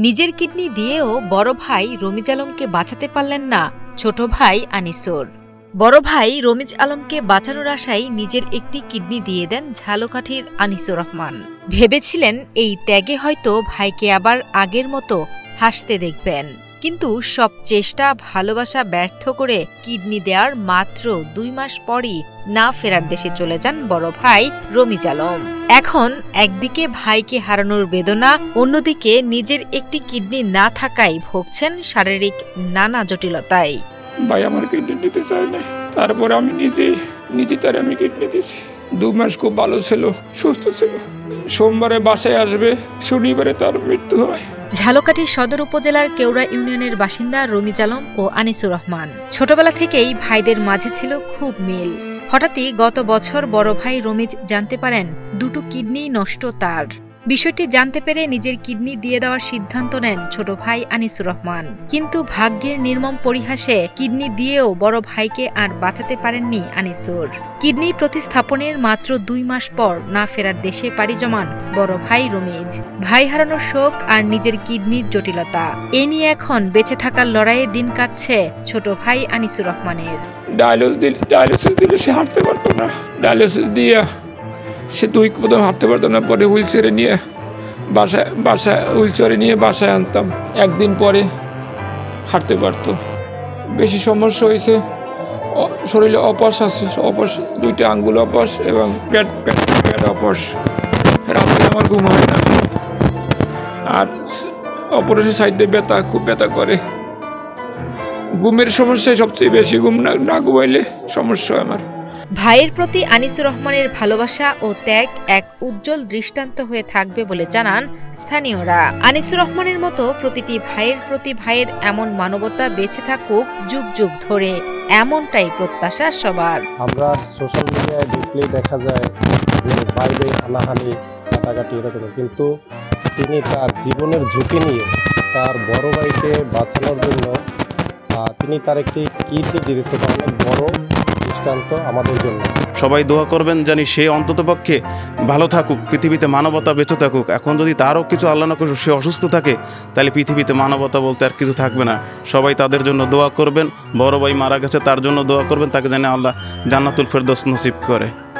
নিজের কিডনি দিয়েও বড় ভাই রমিজ আলমকে বাঁচাতে পারলেন না ছোট ভাই আনিসুর। বড় ভাই রমিজ আলমকে বাঁচানোর আশায় নিজের একটি কিডনি দিয়ে দেন ঝালকাঠির আনিসুর রহমান। ভেবেছিলেন এই ত্যাগে হয়তো ভাইকে আবার আগের মতো হাসতে দেখবেন, কিন্তু সব চেষ্টা ভালোবাসা ব্যর্থ করে কিডনি দেওয়ার মাত্র 2 মাস পরই না ফেরার দেশে চলে যান বড় ভাই রমিজ আলম। এখন একদিকে ভাইকে হারানোর বেদনা, অন্যদিকে নিজের একটি কিডনি না থাকায় ভুগছেন শারীরিক নানা জটিলতায়। ভাই আমার কিডনি নিতে চায় না, তারপর আমি নিজে তার আমি কিডনি দিয়েছি। 2 মাস খুব ভালো ছিল, সুস্থ ছিল। সোমবারে বাসায় আসবে, শনিবারে তার মৃত্যু হয়। ঝালকাঠি সদর উপজেলার কেওড়া ইউনিয়নের বাসিন্দা রমিজ আলম ও আনিসুর রহমান। ছোটবেলা থেকেই ভাইদের মাঝে ছিল খুব মিল। হঠাৎই গত বছর বড় ভাই রমিজ জানতে পারেন দুটো কিডনি নষ্ট তার। বিষয়টি জানতে পেরে নিজের কিডনি দিয়ে দেওয়ার সিদ্ধান্ত নেন ছোট ভাই আনিসুর রহমান। কিন্তু ভাগ্যের নির্মম পরিহাসে কিডনি দিয়েও বড় ভাইকে আর বাঁচাতে পারেননি আনিসুর। কিডনি প্রতিস্থাপনের মাত্র 2 মাস পর না ফেরার দেশে পাড়ি জমান বড় ভাই রমিজ। ভাই হারানোর শোক আর নিজের কিডনির জটিলতা, এ নিয়ে এখন বেঁচে থাকার লড়াইয়ে দিন কাটছে ছোট ভাই আনিসুর রহমানের। ডায়ালিসিস দিলে সে হাঁটতে পারতো না। ডায়ালিসিস দিয়ে সে 2 কদম হাঁটতে পারতো না। পরে হুইলচেয়ারে নিয়ে বাসায় আনতাম। একদিন পরে হাঁটতে পারতো। বেশি সমস্যা হয়েছে, শরীরে অপাস আছে, অপাস 2টা আঙ্গুল অপাস এবং পেট অপাস। রাত্রে আমার ঘুম হয় না, আর অপারেশন সাইডে খুব ব্যথা করে। ঘুমের সমস্যায় সবচেয়ে বেশি, ঘুম না ঘুমাইলে সমস্যা হয় আমার। ভাইয়ের প্রতি আনিসুর রহমানের ভালোবাসা ও ত্যাগ এক উজ্জ্বল দৃষ্টান্ত হয়ে থাকবে বলে জানান স্থানীয়রা। আনিসুর রহমানের মতো প্রতিটি ভাইয়ের প্রতি ভাইয়ের এমন মানবতা বেঁচে থাকুক যুগ যুগ ধরে, এমনটাই প্রত্যাশা সবার। আমরা সোশ্যাল মিডিয়ায় দেখলেই দেখা যায় যে বাইরে হানাহানি কাটাকাটি এরকম, কিন্তু তিনি তার জীবনের ঝুঁকি নিয়ে তার বড় ভাইকে বাঁচানোর জন্য তিনি তার একটি কিডনি দিয়েছে। অনেক বড় দৃষ্টান্ত আমাদের জন্য। সবাই দোয়া করবেন জানি সে অন্ততপক্ষে ভালো থাকুক, পৃথিবীতে মানবতা বেঁচে থাকুক। এখন যদি তারও কিছু আল্লাহ না করে সে অসুস্থ থাকে, তাহলে পৃথিবীতে মানবতা বলতে আর কিছু থাকবে না। সবাই তাদের জন্য দোয়া করবেন। বড় ভাই মারা গেছে, তার জন্য দোয়া করবেন, তাকে যেন আল্লাহ জান্নাতুল ফেরদৌস নসিব করে।